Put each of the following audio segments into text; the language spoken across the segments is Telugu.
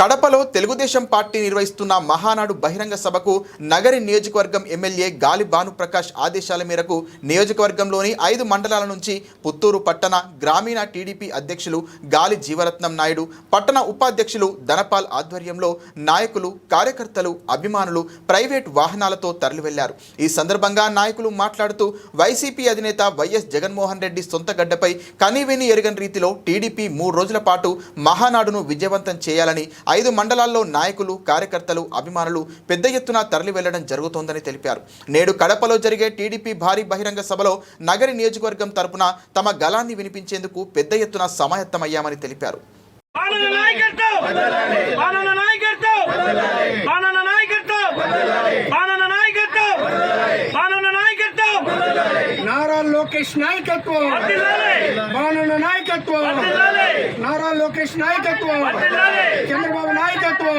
కడపలో తెలుగుదేశం పార్టీ నిర్వహిస్తున్న మహానాడు బహిరంగ సభకు నగరి నియోజకవర్గం ఎమ్మెల్యే గాలి భానుప్రకాష్ ఆదేశాల మేరకు నియోజకవర్గంలోని 5 మండలాల నుంచి పుత్తూరు పట్టణ గ్రామీణ టీడీపీ అధ్యక్షులు గాలి జీవరత్నం నాయుడు, పట్టణ ఉపాధ్యక్షులు ధనపాల్ ఆధ్వర్యంలో నాయకులు, కార్యకర్తలు, అభిమానులు ప్రైవేట్ వాహనాలతో తరలివెళ్లారు. ఈ సందర్భంగా నాయకులు మాట్లాడుతూ వైసీపీ అధినేత వైఎస్ జగన్మోహన్ రెడ్డి సొంత గడ్డపై కనీవిని ఎరుగని రీతిలో టీడీపీ 3 రోజుల పాటు మహానాడును విజయవంతం చేయాలని 5 మండలాల్లో నాయకులు, కార్యకర్తలు, అభిమానులు పెద్ద ఎత్తున తరలి వెళ్లడం జరుగుతోందని తెలిపారు. నేడు కడపలో జరిగే టీడీపీ భారీ బహిరంగ సభలో నగరి నియోజకవర్గం తరపున తమ గళాన్ని వినిపించేందుకు పెద్ద ఎత్తున సమాయత్తమయ్యామని తెలిపారు. నారా లోకేష్ నాయకత్వం, బాణన నాయకత్వం, నారా లోకేష్ నాయకత్వం, చంద్రబాబు నాయకత్వం,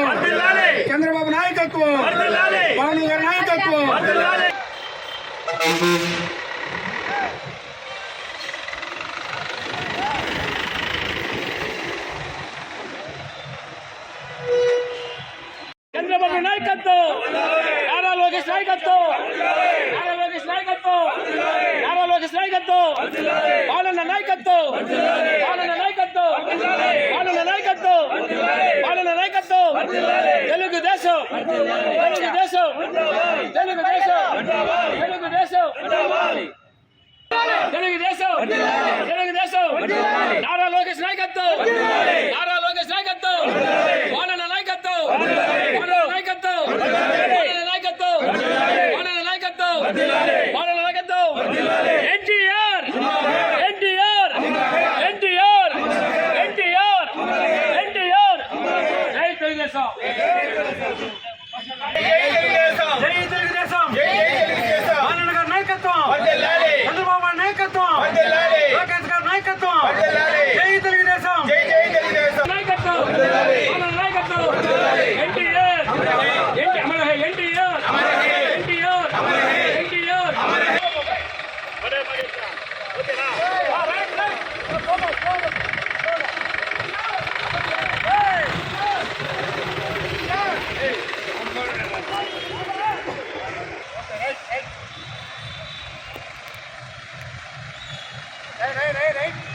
చంద్రబాబు నాయకత్వం, బాణు గారి నాయకత్వం. చంద్రబాబు నాయకత్వం, నారా లోకేష్ నాయకత్వం, నారా లోకేష్ నాయకత్వం, నారా లోకేష్ నాయకత్వం, బాలన్న నాయకత్వం, బాలన్న నాయకత్వం, బాలన్న నాయకత్వం, బాలన్న నాయకత్వం, తెలుగుదేశం, తెలుగుదేశం, తెలుగుదేశం, తెలుగుదేశం, తెలుగుదేశం, తెలుగుదేశం, నారా లోకేష్ నాయకత్వం, నారా లోకేష్ నాయకత్వం, బాలన్న నాయకత్వం, బాలన్న నాయకత్వం, బాలన్న నాయకత్వం, బాలన్న నాయకత్వం, బాలన్న నాయకత్వం, ఎన్టీఆర్, ఎన్టీఆర్, ఎన్టీఆర్, ఎన్టీఆర్, ఎన్టీఆర్, జై తెలుగుదేశం, జై తెలుగుదేశం, బాలన్న గారి నాయకత్వం, చంద్రబాబు నాయకత్వం, లోకేష్ గారి నాయకత్వం, జై తెలుగుదేశం, నాయకత్వం, బాలన్న నాయకత్వం, ఎన్టీఆర్, ఎన్టీఆర్, ఎన్టీఆర్, ఎన్టీఆర్. రైట్